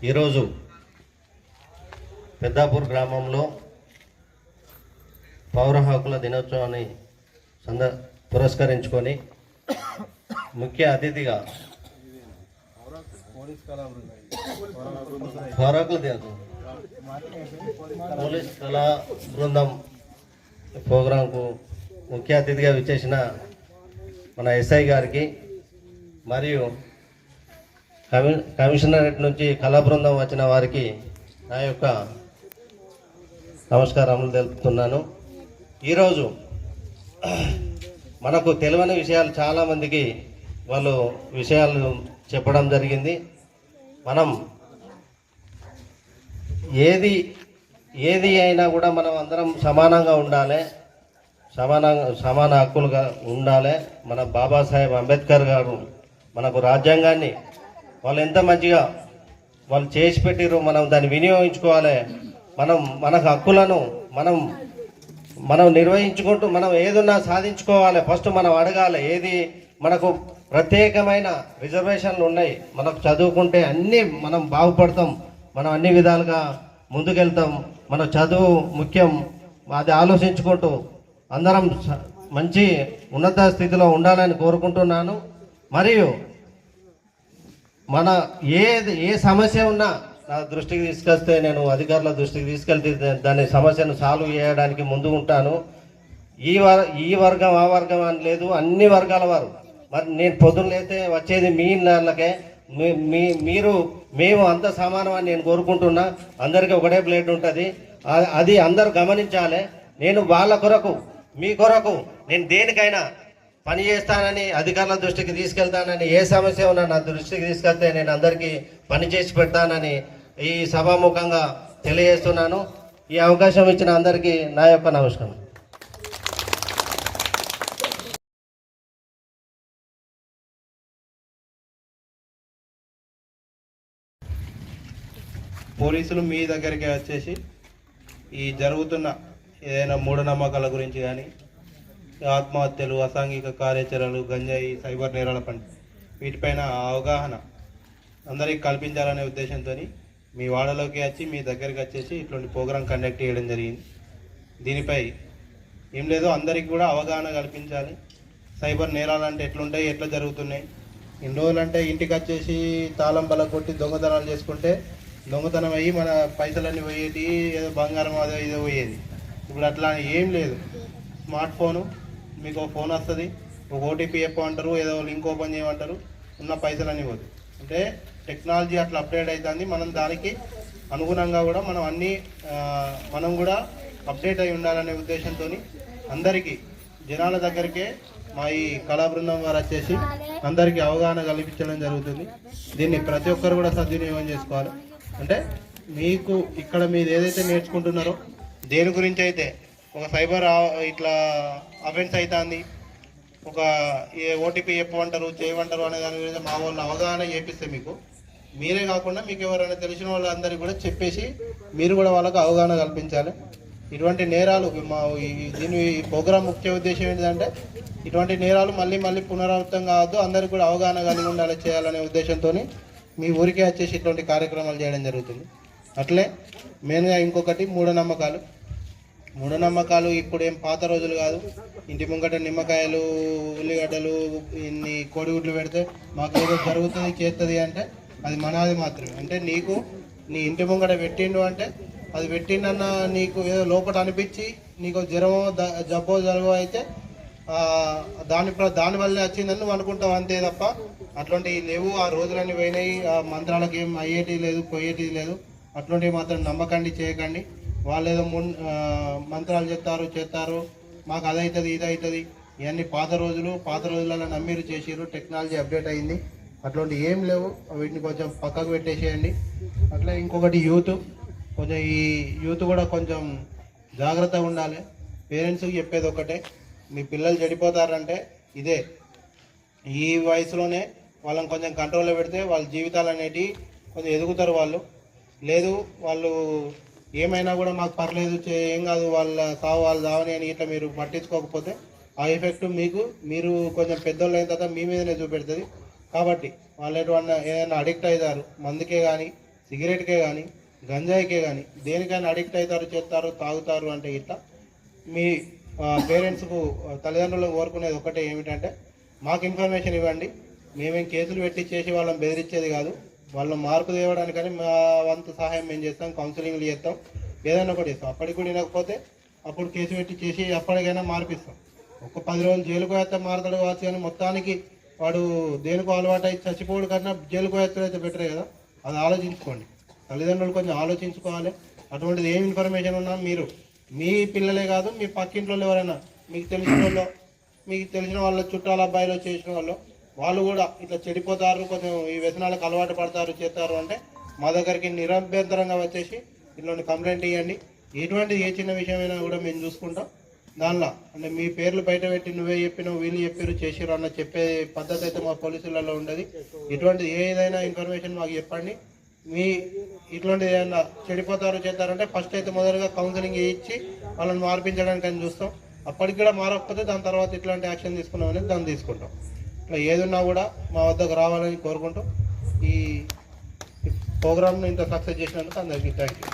ఈరోజు పెద్దాపూర్ గ్రామంలో పౌర హక్కుల దినోత్సవాన్ని పురస్కరించుకొని ముఖ్య అతిథిగా పోలీస్ కళా బృందం ప్రోగ్రాంకు ముఖ్య అతిథిగా విచ్చేసిన మన ఎస్ఐ గారికి మరియు కమిషనరేట్ నుంచి కళా బృందం వచ్చిన వారికి నా యొక్క నమస్కారములు తెలుపుతున్నాను. ఈరోజు మనకు తెలియని విషయాలు చాలామందికి వాళ్ళు విషయాలు చెప్పడం జరిగింది. మనం ఏది అయినా కూడా మనం అందరం సమానంగా ఉండాలి, సమాన హక్కులుగా ఉండాలి. మన బాబాసాహెబ్ అంబేద్కర్ గారు మనకు రాజ్యాంగాన్ని వాళ్ళు ఎంత మంచిగా వాళ్ళు చేసి పెట్టిరు, మనం దాన్ని వినియోగించుకోవాలి. మనకు హక్కులను మనం నిర్వహించుకుంటూ మనం ఏదున్నా సాధించుకోవాలి. ఫస్ట్ మనం అడగాలి, ఏది మనకు ప్రత్యేకమైన రిజర్వేషన్లు ఉన్నాయి, మనకు చదువుకుంటే అన్నీ మనం బాగుపడతాం, మనం అన్ని విధాలుగా ముందుకెళ్తాం. మన చదువు ముఖ్యం, అది ఆలోచించుకుంటూ అందరం మంచి ఉన్నత స్థితిలో ఉండాలని కోరుకుంటున్నాను. మరియు మన ఏ సమస్య ఉన్నా నా దృష్టికి తీసుకొస్తే నేను అధికారుల దృష్టికి తీసుకెళ్తే దాని సమస్యను సాల్వ్ చేయడానికి ముందు ఉంటాను. ఈ వర్గం ఆ వర్గం అని లేదు, అన్ని వర్గాల వారు. మరి నేను పొద్దున్నైతే వచ్చేది మీ నెలలకే, మేము అంత సమానం అని నేను కోరుకుంటున్నా. అందరికీ ఒకటే ప్లేట్ ఉంటుంది, అది అందరూ గమనించాలి. నేను వాళ్ళ కొరకు మీ కొరకు నేను దేనికైనా పని చేస్తానని, అధికారుల దృష్టికి తీసుకెళ్తానని, ఏ సమస్య ఉన్నా నా దృష్టికి తీసుకెళ్తే నేను అందరికీ పని చేసి పెడతానని ఈ సభాముఖంగా తెలియజేస్తున్నాను. ఈ అవకాశం ఇచ్చిన అందరికీ నా యొక్క నమస్కారం. పోలీసులు మీ దగ్గరికి వచ్చేసి ఈ జరుగుతున్న ఏదైనా మూఢనమ్మకాల గురించి కానీ, ఆత్మహత్యలు, అసాంఘిక కార్యాచరణలు, గంజాయి, సైబర్ నేరాల పని వీటిపైన అవగాహన అందరికీ కల్పించాలనే ఉద్దేశంతో మీ వాడలోకి వచ్చి మీ దగ్గరికి వచ్చేసి ఇట్లాంటి ప్రోగ్రాం కండక్ట్ చేయడం జరిగింది. దీనిపై ఏం లేదు, అందరికీ కూడా అవగాహన కల్పించాలి. సైబర్ నేరాలు అంటే ఎట్లుంటాయి, ఎట్లా జరుగుతున్నాయి. ఇన్ని రోజులంటే ఇంటికి వచ్చేసి తాళం బల కొట్టి దొంగతనాలు చేసుకుంటే దొంగతనం అయ్యి మన పైసలన్నీ పోయేటి, ఏదో బంగారం అదో ఇదో పోయేది. ఇప్పుడు అట్లా ఏం లేదు. స్మార్ట్ ఫోను, మీకు ఫోన్ వస్తుంది, ఒక ఓటీపీ చెప్పమంటారు, ఏదో లింక్ ఓపెన్ చేయమంటారు, ఉన్న పైసలన్నీ పోతాయి. అంటే టెక్నాలజీ అట్లా అప్డేట్ అవుతుంది. మనం దానికి అనుగుణంగా కూడా మనం కూడా అప్డేట్ అయి ఉండాలనే ఉద్దేశంతో అందరికీ జనాల దగ్గరికే మా ఈ కళా బృందం వారు వచ్చేసి అందరికీ అవగాహన కల్పించడం జరుగుతుంది. దీన్ని ప్రతి ఒక్కరు కూడా సద్వినియోగం చేసుకోవాలి. అంటే మీకు ఇక్కడ మీరు ఏదైతే నేర్చుకుంటున్నారో, దేని గురించి అయితే ఒక సైబర్ ఇట్లా అఫెన్స్ అవుతుంది, ఒక ఓటీపీ చెప్పమంటారు, చేయమంటారు అనే దాని గురించి మా వాళ్ళు అవగాహన చేపిస్తే మీకు మీరే కాకుండా మీకు ఎవరైనా తెలిసిన వాళ్ళందరికీ కూడా చెప్పేసి మీరు కూడా వాళ్ళకు అవగాహన కల్పించాలి. ఇటువంటి నేరాలు దీని ప్రోగ్రాం ముఖ్య ఉద్దేశం ఏంటంటే ఇటువంటి నేరాలు మళ్ళీ పునరావృతం కావద్దు, అందరికీ కూడా అవగాహన కలిగి ఉండాలి చేయాలనే ఉద్దేశంతో మీ ఊరికే వచ్చేసి ఇటువంటి కార్యక్రమాలు చేయడం జరుగుతుంది. అట్లే మెయిన్గా ఇంకొకటి మూఢనమ్మకాలు ఇప్పుడు ఏం పాత రోజులు కాదు. ఇంటి ముంగట నిమ్మకాయలు, ఉల్లిగడ్డలు, ఇన్ని కోడిగుడ్లు పెడితే మాకు ఏదో జరుగుతుంది చేస్తుంది అంటే అది మనది మాత్రమే. అంటే నీకు నీ ఇంటి ముంగట పెట్టిండు అంటే అది పెట్టిండన్న నీకు ఏదో లోపల అనిపించి నీకు జ్వరమో జబ్బో జరగో అయితే దానివల్లనే వచ్చిందని నువ్వు అనుకుంటావు, అంతే తప్ప అట్లాంటివి లేవు. ఆ రోజులన్నీ పోయినాయి, ఆ మంత్రాలకు ఏం అయ్యేటి లేదు, పోయేటిది లేదు. అట్లాంటివి మాత్రం నమ్మకండి, చేయకండి. వాళ్ళు ఏదో మంత్రాలు చేస్తారు, మాకు అదవుతుంది ఇది అవుతుంది, ఇవన్నీ పాత రోజులలో నమ్మిరు చేసిరు. టెక్నాలజీ అప్డేట్ అయింది, అట్లాంటి ఏం లేవు. వీటిని కొంచెం పక్కకు పెట్టేసేయండి. అట్లా ఇంకొకటి ఈ యూత్ కూడా కొంచెం జాగ్రత్తగా ఉండాలి. పేరెంట్స్కి చెప్పేది ఒకటే, మీ పిల్లలు చెడిపోతారంటే ఇదే, ఈ వయసులోనే వాళ్ళని కొంచెం కంట్రోల్లో పెడితే వాళ్ళ జీవితాలు అనేటివి కొంచెం ఎదుగుతారు. వాళ్ళు ఏమైనా కూడా మాకు పర్లేదు, ఏం కాదు, వాళ్ళ వాళ్ళు చావని అని ఇట్లా మీరు పట్టించుకోకపోతే ఆ ఎఫెక్ట్ మీరు కొంచెం పెద్దోళ్ళు అయిన తర్వాత మీ మీదనే చూపెడుతుంది. కాబట్టి వాళ్ళు ఏదైనా అడిక్ట్ అవుతారు, మందుకే కానీ సిగరెట్కే కానీ గంజాయికే కానీ దేనికైనా అడిక్ట్ అవుతారు, చేస్తారు, తాగుతారు అంటే ఇట్లా మీ పేరెంట్స్కు తల్లిదండ్రులకు కోరుకునేది ఒకటే ఏమిటంటే మాకు ఇన్ఫర్మేషన్ ఇవ్వండి, మేమేం కేసులు పెట్టి చేసి వాళ్ళని బెదిరించేది కాదు, వాళ్ళని మార్పు తేవడానికని మా వంతు సహాయం మేము చేస్తాం, కౌన్సిలింగ్లు చేస్తాం, ఏదైనా ఒకటి చేస్తాం. అప్పటికి కూడా వినకపోతే అప్పుడు కేసు పెట్టి చేసి అప్పటికైనా మార్పిస్తాం. ఒక 10 రోజులు జైలుకు పోతే మారతాడు కావచ్చు, కానీ మొత్తానికి వాడు దేనికో అలవాటు అయితే చచ్చిపోడు కన్నా జైలుకు పోతే అయితే బెటరే కదా. అది ఆలోచించుకోండి, తల్లిదండ్రులు కొంచెం ఆలోచించుకోవాలి. అటువంటిది ఏం ఇన్ఫర్మేషన్ ఉన్నా మీరు మీ పిల్లలే కాదు, మీ పక్కింట్లో ఎవరైనా మీకు తెలిసిన వాళ్ళ చుట్టాల అబ్బాయిలో చేసిన వాళ్ళు కూడా ఇట్లా చెడిపోతారు, కొంచెం ఈ వ్యసనాలకు అలవాటు పడతారు, చేస్తారు అంటే మా దగ్గరికి నిరభ్యంతరంగా వచ్చేసి ఇట్లా కంప్లైంట్ ఇవ్వండి. ఎటువంటి ఏ చిన్న విషయమైనా కూడా మేము చూసుకుంటాం. దానిలో అంటే మీ పేర్లు బయట పెట్టి నువ్వే చెప్పినావు, వీళ్ళు చెప్పారు, చేసిరు అన్న చెప్పే పద్ధతి అయితే మా పోలీసులలో ఉండదు. ఇటువంటి ఏదైనా ఇన్ఫర్మేషన్ మాకు చెప్పండి. మీ ఇట్లాంటిది ఏదైనా చెడిపోతారు చేస్తారంటే ఫస్ట్ అయితే మొదలుగా కౌన్సిలింగ్ ఇచ్చి వాళ్ళని మార్పించడానికి అని చూస్తాం. అప్పటికి కూడా మారకపోతే దాని తర్వాత ఇట్లాంటి యాక్షన్ తీసుకున్నాం అనేది దాన్ని తీసుకుంటాం. ఇట్లా ఏదున్నా కూడా మా వద్దకు రావాలని కోరుకుంటాం. ఈ ప్రోగ్రామ్ను ఇంత సక్సెస్ చేసినందుకు అందరికీ థ్యాంక్ యూ.